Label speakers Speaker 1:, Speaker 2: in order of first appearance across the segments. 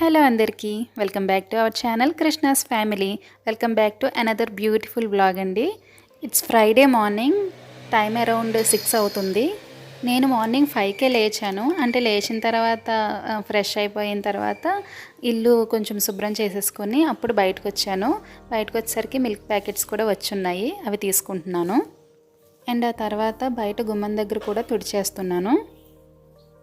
Speaker 1: Hello అందరికీ welcome back to our channel Krishna's family. Welcome back to another beautiful blog అండి. It's Friday morning, time around 6 అవుతుంది. నేను morning 5కే లేచాను. అంటే లేచిన తర్వాత ఫ్రెష్ అయిపోయిన తర్వాత ఇల్లు కొంచెం శుభ్రం చేసేసుకొని అప్పుడు బయటకు వచ్చాను. బయటకు వచ్చేసరికి మిల్క్ ప్యాకెట్స్ కూడా వచ్చున్నాయి, అవి తీసుకుంటున్నాను. అండ్ ఆ తర్వాత బయట గుమ్మం దగ్గర కూడా తుడిచేస్తున్నాను.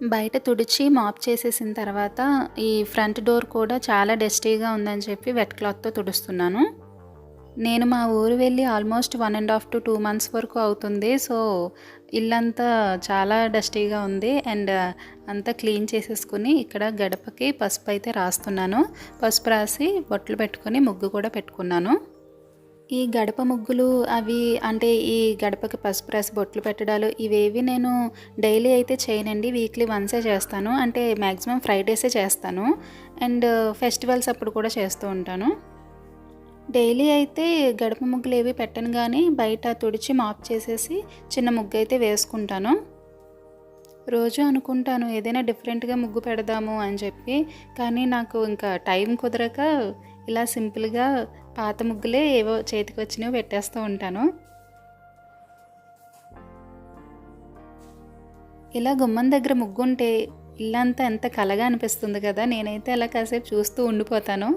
Speaker 1: బయట తుడిచి మాప్ చేసేసిన తర్వాత ఈ ఫ్రంట్ డోర్ కూడా చాలా డస్టీగా ఉందని చెప్పి వెట్ క్లాత్తో తుడుస్తున్నాను. నేను మా ఊరు వెళ్ళి ఆల్మోస్ట్ 1.5 to 2 months వరకు అవుతుంది. సో ఇల్లంతా చాలా డస్టీగా ఉంది. అండ్ అంతా క్లీన్ చేసేసుకుని ఇక్కడ గడపకి పసుపు అయితే రాస్తున్నాను. పసుపు రాసి బొట్లు పెట్టుకొని ముగ్గు కూడా పెట్టుకున్నాను. ఈ గడప ముగ్గులు అవి అంటే ఈ గడపకి పసుపు రాసి బొట్లు పెట్టడాలు ఇవేవి నేను డైలీ అయితే చేయనండి. వీక్లీ వన్సే చేస్తాను. అంటే మ్యాక్సిమం ఫ్రైడేసే చేస్తాను. అండ్ ఫెస్టివల్స్ అప్పుడు కూడా చేస్తూ ఉంటాను. డైలీ అయితే గడప ముగ్గులు ఏవి పెట్టను, కానీ బయట తుడిచి మాప్ చేసేసి చిన్న ముగ్గు అయితే వేసుకుంటాను. రోజు అనుకుంటాను ఏదైనా డిఫరెంట్గా ముగ్గు పెడదాము అని చెప్పి, కానీ నాకు ఇంకా టైం కుదరక ఇలా సింపుల్గా పాత ముగ్గులే ఏవో చేతికి వచ్చినవి పెట్టేస్తూ ఉంటాను. ఇలా గుమ్మం దగ్గర ముగ్గు ఉంటే ఇల్లంతా ఎంత కలగా అనిపిస్తుంది కదా. నేనైతే అలా కాసేపు చూస్తూ ఉండిపోతాను.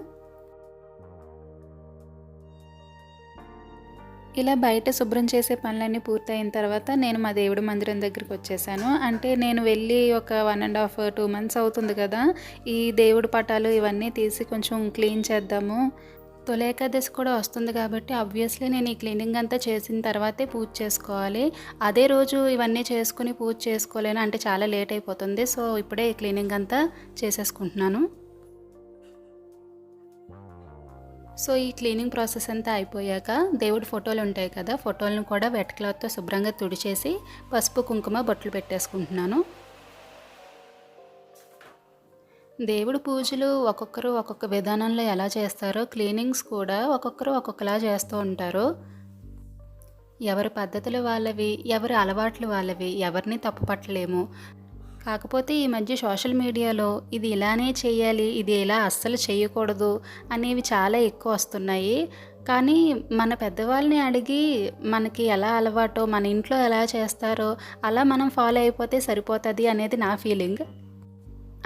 Speaker 1: ఇలా బయట శుభ్రం చేసే పనులన్నీ పూర్తయిన తర్వాత నేను మా దేవుడి మందిరం దగ్గరికి వచ్చేసాను. అంటే నేను వెళ్ళి ఒక 1.5 to 2 months అవుతుంది కదా. ఈ దేవుడి పటాలు ఇవన్నీ తీసి కొంచెం క్లీన్ చేద్దాము. తొలి ఏకాదశి కూడా వస్తుంది కాబట్టి ఆబ్వియస్లీ నేను ఈ క్లీనింగ్ అంతా చేసిన తర్వాతే పూజ చేసుకోవాలి. అదే రోజు ఇవన్నీ చేసుకుని పూజ చేసుకోలేను, అంటే చాలా లేట్ అయిపోతుంది. సో ఇప్పుడే ఈ క్లీనింగ్ అంతా చేసేసుకుంటున్నాను. సో ఈ క్లీనింగ్ ప్రాసెస్ అంతా అయిపోయాక దేవుడి ఫోటోలు ఉంటాయి కదా, ఫోటోలను కూడా వెట్ క్లాత్తో శుభ్రంగా తుడిచేసి పసుపు కుంకుమ బొట్లు పెట్టేసుకుంటున్నాను. దేవుడి పూజలు ఒక్కొక్కరు ఒక్కొక్క విధానంలో ఎలా చేస్తారో, క్లీనింగ్స్ కూడా ఒక్కొక్కరు ఒక్కొక్కలా చేస్తూ ఉంటారు. ఎవరి పద్ధతులు వాళ్ళవి, ఎవరి అలవాట్లు వాళ్ళవి, ఎవరిని తప్పు పట్టలేము. కాకపోతే ఈ మధ్య సోషల్ మీడియాలో ఇది ఇలానే చేయాలి, ఇది ఇలా అస్సలు చేయకూడదు అనేవి చాలా ఎక్కువ వస్తున్నాయి. కానీ మన పెద్దవాళ్ళని అడిగి మనకి ఎలా అలవాటో, మన ఇంట్లో ఎలా చేస్తారో అలా మనం ఫాలో అయిపోతే సరిపోతుంది అనేది నా ఫీలింగ్.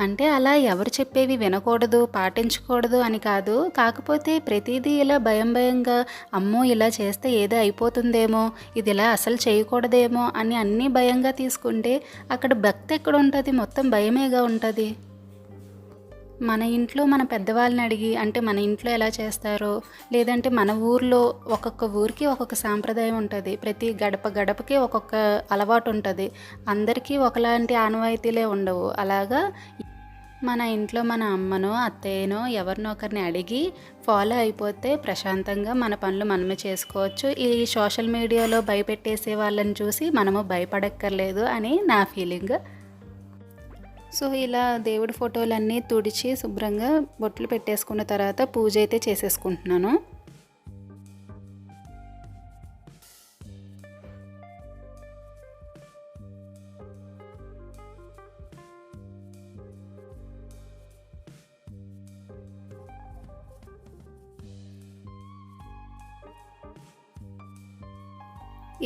Speaker 1: అంటే అలా ఎవరు చెప్పేవి వినకూడదు, పాటించకూడదు అని కాదు. కాకపోతే ప్రతిదీ ఇలా భయంగా, అమ్మో ఇలా చేస్తే ఏదో అయిపోతుందేమో, ఇది ఇలా అసలు చేయకూడదేమో అని అన్నీ భయంగా తీసుకుంటే అక్కడ భక్తి ఎక్కడ ఉంటుంది, మొత్తం భయమేగా ఉంటుంది. మన ఇంట్లో మన పెద్దవాళ్ళని అడిగి, అంటే మన ఇంట్లో ఎలా చేస్తారో, లేదంటే మన ఊర్లో ఒక్కొక్క ఊరికి ఒక్కొక్క సాంప్రదాయం ఉంటుంది. ప్రతి గడపకి ఒక్కొక్క అలవాటు ఉంటుంది. అందరికీ ఒకలాంటి ఆనవాయితీలే ఉండవు. అలాగా మన ఇంట్లో మన అమ్మనో అత్తయ్యనో ఎవరినో ఒకరిని అడిగి ఫాలో అయిపోతే ప్రశాంతంగా మన పనులు మనమే చేసుకోవచ్చు. ఈ సోషల్ మీడియాలో భయపెట్టేసే వాళ్ళని చూసి మనము భయపడక్కర్లేదు అని నా ఫీలింగ్. సో ఇలా దేవుడి ఫోటోలన్నీ తుడిచి శుభ్రంగా బొట్లు పెట్టేసుకున్న తర్వాత పూజ అయితే చేసేసుకుంటున్నాను.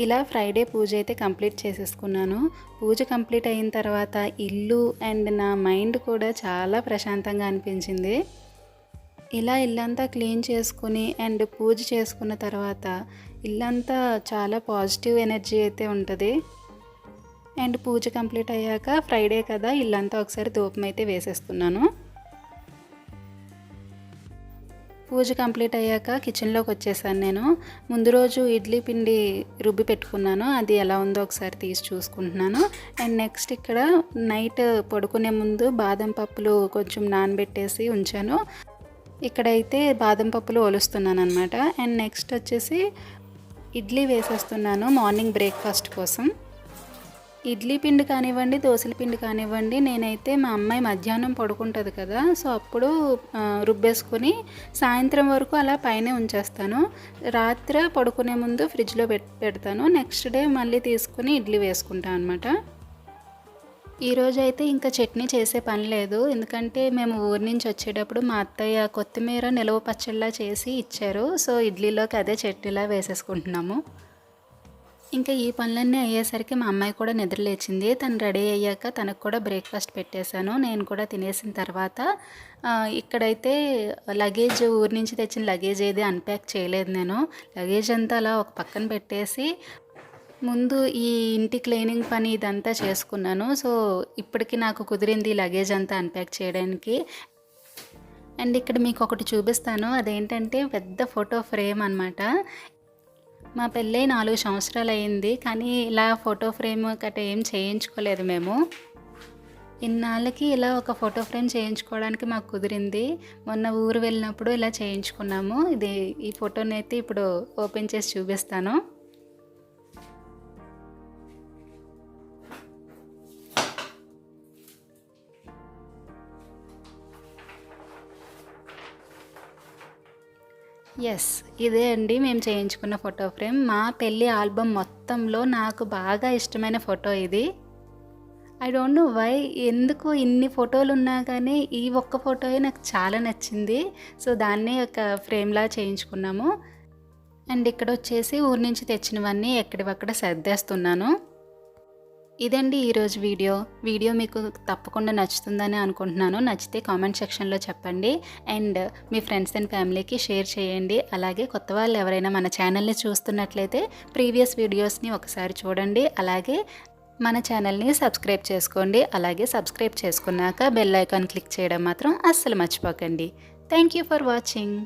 Speaker 1: ఇలా ఫ్రైడే పూజ అయితే కంప్లీట్ చేసేసుకున్నాను. పూజ కంప్లీట్ అయిన తర్వాత ఇల్లు అండ్ నా మైండ్ కూడా చాలా ప్రశాంతంగా అనిపించింది. ఇలా ఇల్లంతా క్లీన్ చేసుకుని అండ్ పూజ చేసుకున్న తర్వాత ఇల్లంతా చాలా పాజిటివ్ ఎనర్జీ అయితే ఉంటుంది. అండ్ పూజ కంప్లీట్ అయ్యాక ఫ్రైడే కదా, ఇల్లంతా ఒకసారి ధూపం అయితే వేసేస్తున్నాను. పూజ కంప్లీట్ అయ్యాక కిచెన్లోకి వచ్చేసాను. నేను ముందు రోజు ఇడ్లీ పిండి రుబ్బి పెట్టుకున్నాను, అది ఎలా ఉందో ఒకసారి తీసి చూసుకుంటున్నాను. అండ్ నెక్స్ట్ ఇక్కడ నైట్ పడుకునే ముందు బాదం పప్పులు కొంచెం నానబెట్టేసి ఉంచాను. ఇక్కడైతే బాదం పప్పులు ఒలుస్తున్నాను అనమాట. అండ్ నెక్స్ట్ వచ్చేసి ఇడ్లీ వేసేస్తున్నాను మార్నింగ్ బ్రేక్ఫాస్ట్ కోసం. ఇడ్లీ పిండి కానివ్వండి, దోశల పిండి కానివ్వండి, నేనైతే మా అమ్మాయి మధ్యాహ్నం పడుకుంటుంది కదా, సో అప్పుడు రుబ్బేసుకొని సాయంత్రం వరకు అలా పైనే ఉంచేస్తాను. రాత్రి పడుకునే ముందు ఫ్రిడ్జ్లో పెడతాను. నెక్స్ట్ డే మళ్ళీ తీసుకుని ఇడ్లీ వేసుకుంటాను అనమాట. ఈరోజైతే ఇంకా చట్నీ చేసే పని లేదు. ఎందుకంటే మేము ఊరు నుంచి వచ్చేటప్పుడు మా అత్తయ్య కొత్తిమీర నిలవ పచ్చడిలా చేసి ఇచ్చారు. సో ఇడ్లీలోకి అదే చట్నీలా వేసేసుకుంటున్నాము. ఇంకా ఈ పనులన్నీ అయ్యేసరికి మా అమ్మాయి కూడా నిద్రలేచింది. తను రెడీ అయ్యాక తనకు కూడా బ్రేక్ఫాస్ట్ పెట్టేశాను. నేను కూడా తినేసిన తర్వాత ఇక్కడైతే లగేజ్ ఊరి నుంచి తెచ్చిన లగేజ్ ఏది అన్‌ప్యాక్ చేయలేదు నేను. లగేజ్ అంతా అలా ఒక పక్కన పెట్టేసి ముందు ఈ ఇంటి క్లీనింగ్ పని ఇదంతా చేసుకున్నాను. సో ఇప్పటికి నాకు కుదిరింది లగేజ్ అంతా అన్‌ప్యాక్ చేయడానికి. అండ్ ఇక్కడ మీకు ఒకటి చూపిస్తాను. అదేంటంటే పెద్ద ఫోటో ఫ్రేమ్ అనమాట. మా పెళ్ళై 4 సంవత్సరాలు అయింది. కానీ ఇలా ఫోటో ఫ్రేమ్ గట్రా ఏం చేయించుకోలేదు మేము. ఇన్నాళ్ళకి ఇలా ఒక ఫోటో ఫ్రేమ్ చేయించుకోవడానికి మాకు కుదిరింది. మొన్న ఊరు వెళ్ళినప్పుడు ఇలా చేయించుకున్నాము. ఈ ఫోటోనైతే ఇప్పుడు ఓపెన్ చేసి చూపిస్తాను. యెస్. ఇదే అండి మేము చేయించుకున్న ఫోటో ఫ్రేమ్. మా పెళ్లి ఆల్బమ్ మొత్తంలో నాకు బాగా ఇష్టమైన ఫోటో ఇది. ఐ డోంట్ నో వై, ఎందుకు ఇన్ని ఫోటోలున్నా కానీ ఈ ఒక్క ఫోటోయే నాకు చాలా నచ్చింది. సో దాన్ని ఒక ఫ్రేమ్‌లా చేయించుకున్నాము. అండ్ ఇక్కడొచ్చేసి ఊరు నుంచి తెచ్చినవన్నీ ఎక్కడివక్కడ సర్దేస్తున్నాను. ఇదండి ఈరోజు వీడియో మీకు తప్పకుండా నచ్చుతుందని అనుకుంటున్నాను. నచ్చితే కామెంట్ సెక్షన్లో చెప్పండి. అండ్ మీ ఫ్రెండ్స్ అండ్ ఫ్యామిలీకి షేర్ చేయండి. అలాగే కొత్త వాళ్ళు ఎవరైనా మన ఛానల్ని చూస్తున్నట్లయితే ప్రీవియస్ వీడియోస్ని ఒకసారి చూడండి. అలాగే మన ఛానల్ని సబ్స్క్రైబ్ చేసుకోండి. అలాగే సబ్స్క్రైబ్ చేసుకున్నాక బెల్ ఐకాన్ క్లిక్ చేయడం మాత్రం అస్సలు మర్చిపోకండి. Thank you for watching.